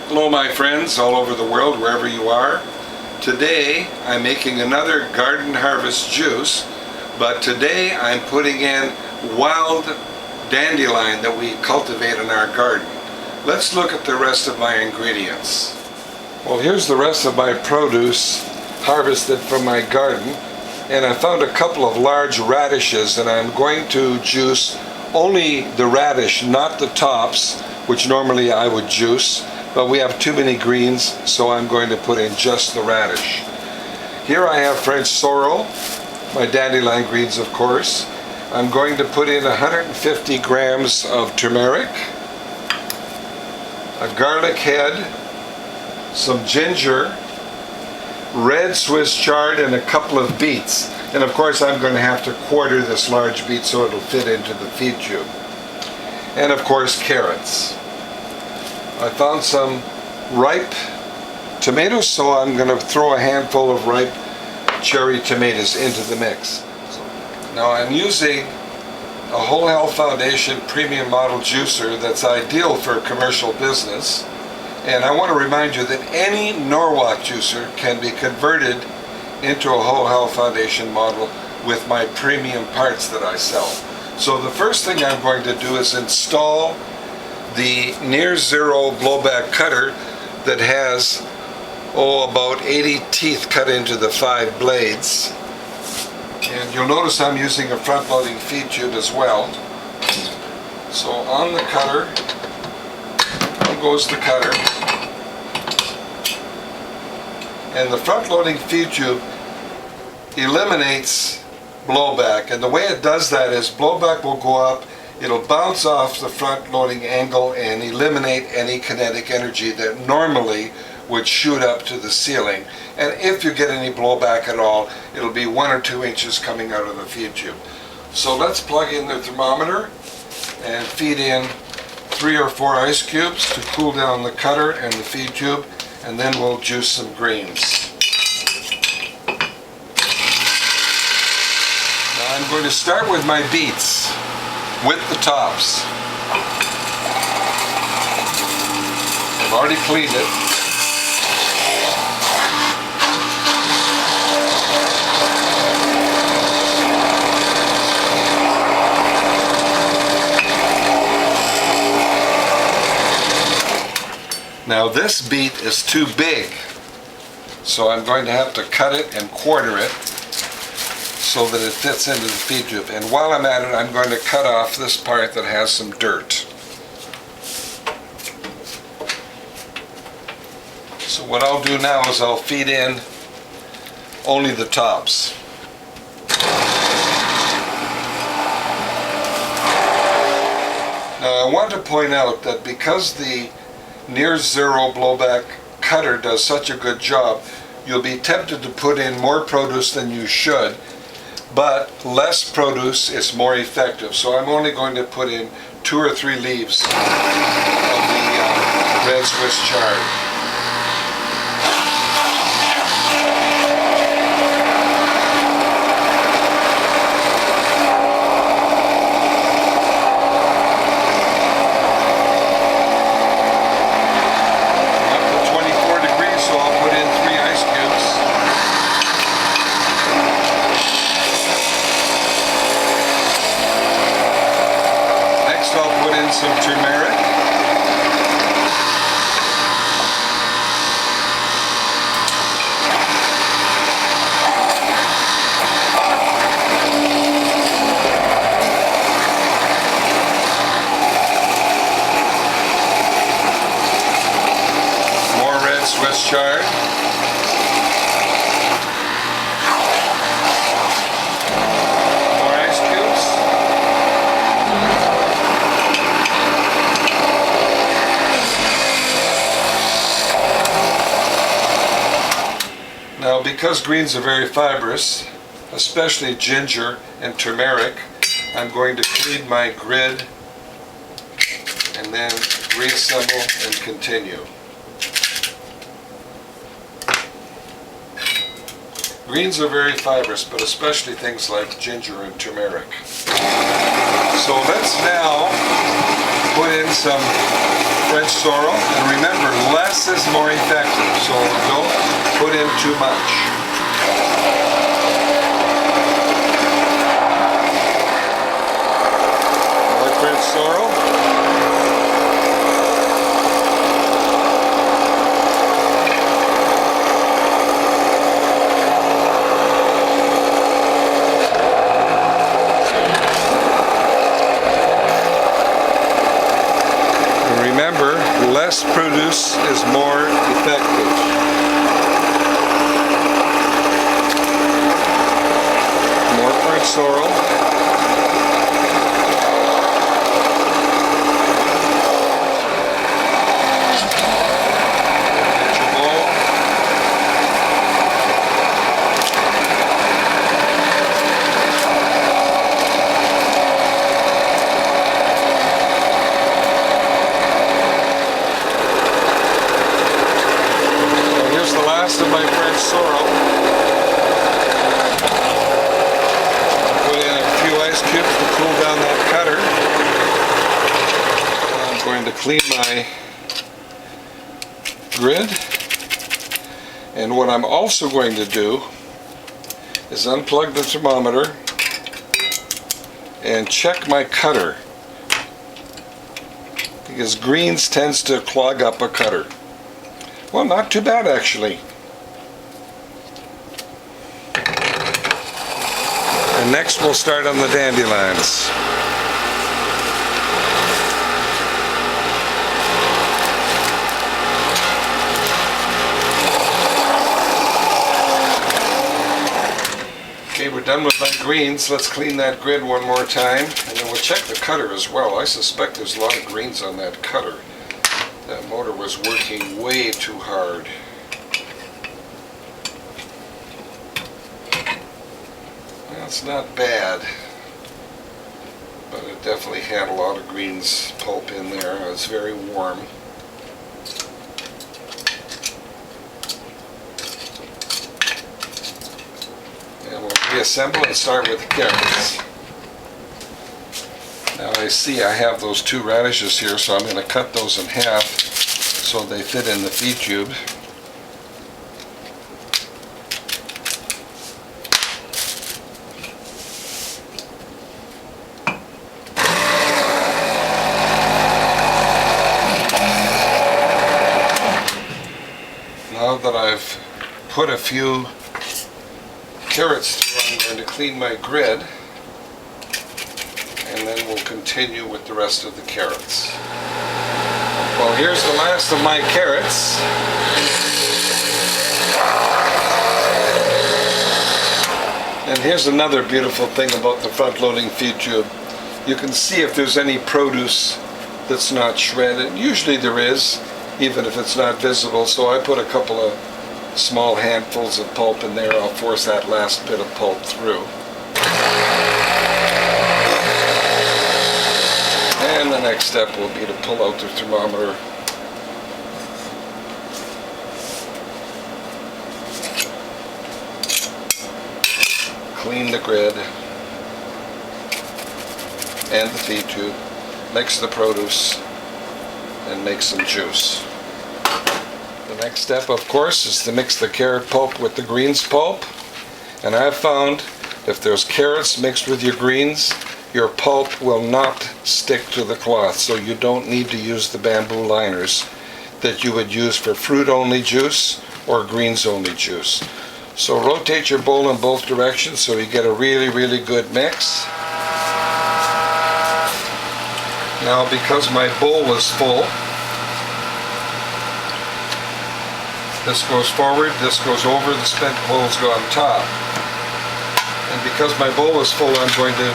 Hello my friends all over the world, wherever you are. Today I'm making another garden harvest juice, but today I'm putting in wild dandelion that we cultivate in our garden. Let's look at the rest of my ingredients. Well, here's the rest of my produce harvested from my garden, and I found a couple of large radishes, and I'm going to juice only the radish, not the tops, which normally I would juice. But we have too many greens, so I'm going to put in just the radish. Here I have French sorrel, my dandelion greens of course. I'm going to put in 150 grams of turmeric, a garlic head, some ginger, red Swiss chard, and a couple of beets. And of course I'm going to have to quarter this large beet so it'll fit into the feed tube. And of course carrots. I found some ripe tomatoes, so I'm going to throw a handful of ripe cherry tomatoes into the mix. Now I'm using a Whole Health Foundation premium model juicer that's ideal for commercial business. And I want to remind you that any Norwalk juicer can be converted into a Whole Health Foundation model with my premium parts that I sell. So the first thing I'm going to do is install the near zero blowback cutter that has about 80 teeth cut into the 5 blades. And you'll notice I'm using a front loading feed tube as well. So on the cutter, on goes the cutter. And the front loading feed tube eliminates blowback, and the way it does that is blowback will go up. It'll bounce off the front loading angle and eliminate any kinetic energy that normally would shoot up to the ceiling. And if you get any blowback at all, it'll be 1 or 2 inches coming out of the feed tube. So let's plug in the thermometer and feed in 3 or 4 ice cubes to cool down the cutter and the feed tube, and then we'll juice some greens. Now I'm going to start with my beets with the tops. I've already cleaned it. Now this beet is too big, so I'm going to have to cut it and quarter it so that it fits into the feed tube. And while I'm at it, I'm going to cut off this part that has some dirt. So what I'll do now is I'll feed in only the tops. Now I want to point out that because the near zero blowback cutter does such a good job, you'll be tempted to put in more produce than you should. But less produce is more effective. So I'm only going to put in 2 or 3 leaves of the red Swiss chard. Up to 24 degrees, so I'll put in 3 ice cubes. I'll put in some turmeric. More red Swiss chard. More ice cubes. Now, because greens are very fibrous, especially ginger and turmeric, I'm going to clean my grid and then reassemble and continue. Greens are very fibrous, but especially things like ginger and turmeric. So let's now put in some French sorrel, and remember, less is more effective, so don't put in too much. More French sorrel. Remember, less produce is more effective. More French sorrel. Of my French sorrel. Put in a few ice cubes to cool down that cutter. I'm going to clean my grid. And what I'm also going to do is unplug the thermometer and check my cutter, because greens tends to clog up a cutter. Well, not too bad actually. And next we'll start on the dandelions. Okay, we're done with my greens. Let's clean that grid one more time, and then we'll check the cutter as well. I suspect there's a lot of greens on that cutter. That motor was working way too hard. It's not bad, but it definitely had a lot of greens pulp in there. It was very warm. And we'll reassemble and start with the carrots. Now I see I have those 2 radishes here, so I'm going to cut those in half so they fit in the feed tube. Now that I've put a few carrots through, I'm going to clean my grid, and then we'll continue with the rest of the carrots. Well, here's the last of my carrots. And here's another beautiful thing about the front-loading feed tube. You can see if there's any produce that's not shredded. Usually there is, even if it's not visible, so I put a couple of small handfuls of pulp in there. I'll force that last bit of pulp through. And the next step will be to pull out the thermometer. Clean the grid and the feed tube, mix the produce, and make some juice. The next step, of course, is to mix the carrot pulp with the greens pulp. And I've found if there's carrots mixed with your greens, your pulp will not stick to the cloth, so you don't need to use the bamboo liners that you would use for fruit-only juice or greens-only juice. So rotate your bowl in both directions so you get a really, really good mix. Now, because my bowl is full, this goes forward, this goes over, the spent bowls go on top. And because my bowl is full, I'm going to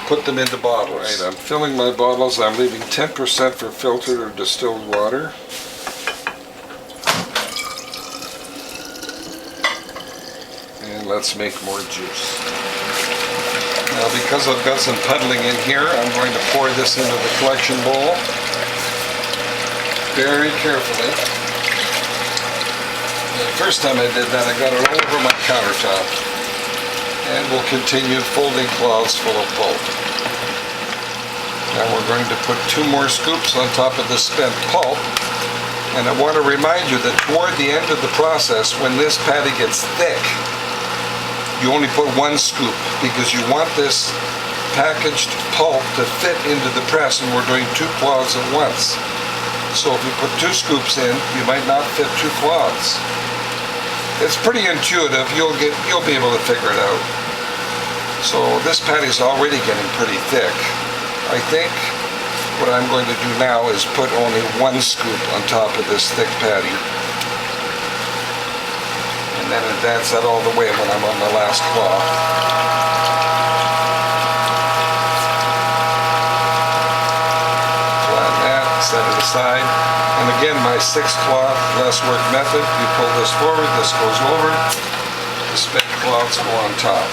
put them into bottles. Right, I'm filling my bottles. I'm leaving 10% for filtered or distilled water. And let's make more juice. Now, because I've got some puddling in here, I'm going to pour this into the collection bowl very carefully. The first time I did that, I got it all over my countertop. And we'll continue folding cloths full of pulp. Now we're going to put 2 more scoops on top of the spent pulp. And I want to remind you that toward the end of the process, when this patty gets thick, you only put 1 scoop because you want this packaged pulp to fit into the press, and we're doing 2 cloths at once. So if you put 2 scoops in, you might not fit 2 cloths. It's pretty intuitive. You'll be able to figure it out. So this patty's already getting pretty thick. I think what I'm going to do now is put only 1 scoop on top of this thick patty. And then advance that all the way when I'm on the last cloth. Flatten that, set it aside. And again, my 6 cloth less work method. You pull this forward, this goes over. The spent cloths go on top.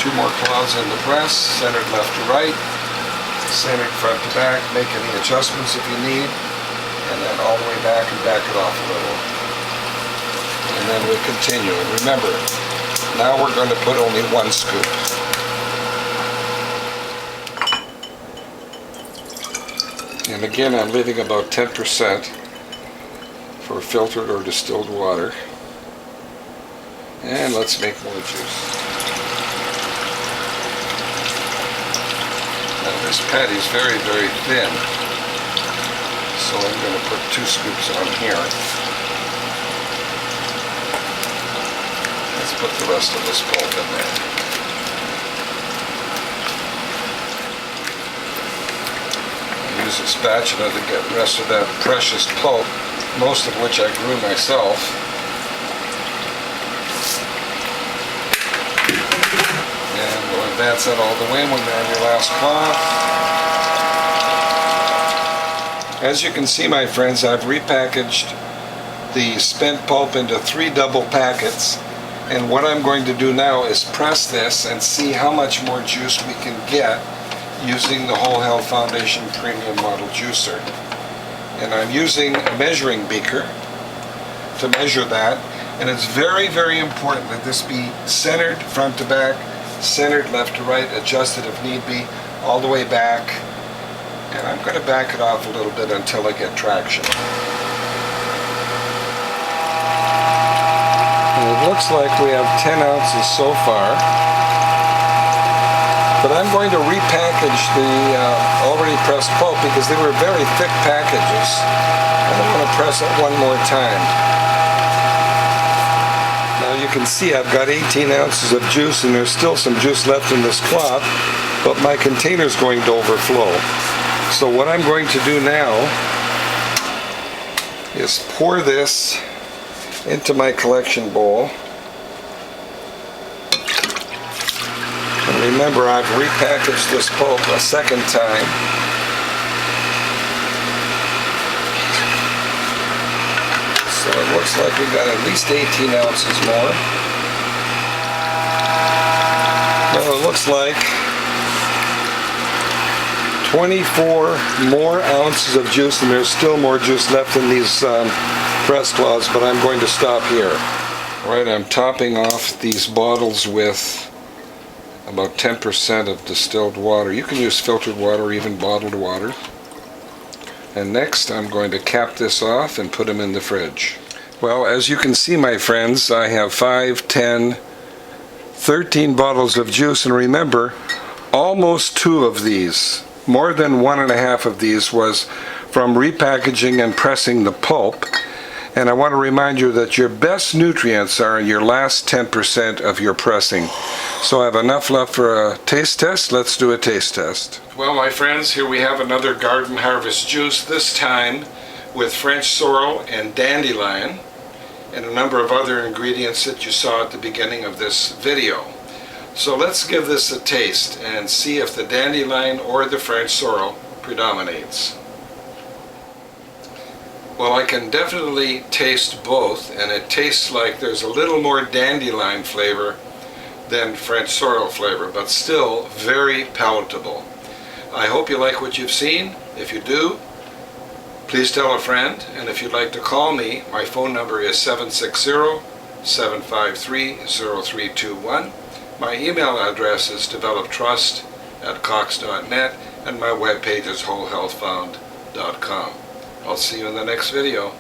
2 more cloths in the press, centered left to right, centered front to back. Make any adjustments if you need, and then all the way back and back it off a little. And then we continue. And remember, now we're going to put only 1 scoop. And again, I'm leaving about 10% for filtered or distilled water. And let's make more juice. Now this patty is very, very thin, so I'm going to put 2 scoops on here. Let's put the rest of this pulp in there. Use a spatula to get the rest of that precious pulp, most of which I grew myself. Advance that all the way when you're on your last cloth. As you can see, my friends, I've repackaged the spent pulp into 3 double packets, and what I'm going to do now is press this and see how much more juice we can get using the Whole Health Foundation Premium Model Juicer. And I'm using a measuring beaker to measure that, and it's very, very important that this be centered front to back, centered left to right, adjusted if need be, all the way back. And I'm going to back it off a little bit until I get traction. And it looks like we have 10 ounces so far. But I'm going to repackage the already pressed pulp because they were very thick packages. And I'm going to press it one more time. You can see I've got 18 ounces of juice, and there's still some juice left in this cloth, but my container's going to overflow. So what I'm going to do now is pour this into my collection bowl. And remember, I've repackaged this pulp a second time. So it looks like we've got at least 18 ounces more. Well, it looks like 24 more ounces of juice, and there's still more juice left in these press cloths, but I'm going to stop here. All right, I'm topping off these bottles with about 10% of distilled water. You can use filtered water or even bottled water. And next I'm going to cap this off and put them in the fridge. Well, as you can see, my friends, I have 5, 10, 13 bottles of juice, and remember, almost 2 of these, more than 1.5 of these, was from repackaging and pressing the pulp. And I want to remind you that your best nutrients are in your last 10% of your pressing. So I have enough left for a taste test. Let's do a taste test. Well, my friends, here we have another Garden Harvest juice, this time with French sorrel and dandelion, and a number of other ingredients that you saw at the beginning of this video. So let's give this a taste and see if the dandelion or the French sorrel predominates. Well, I can definitely taste both, and it tastes like there's a little more dandelion flavor than French sorrel flavor, but still very palatable. I hope you like what you've seen. If you do, please tell a friend, and if you'd like to call me, my phone number is 760-753-0321. My email address is developtrust wholehealthfound.cox.net, and my webpage is wholehealthfound.com. I'll see you in the next video.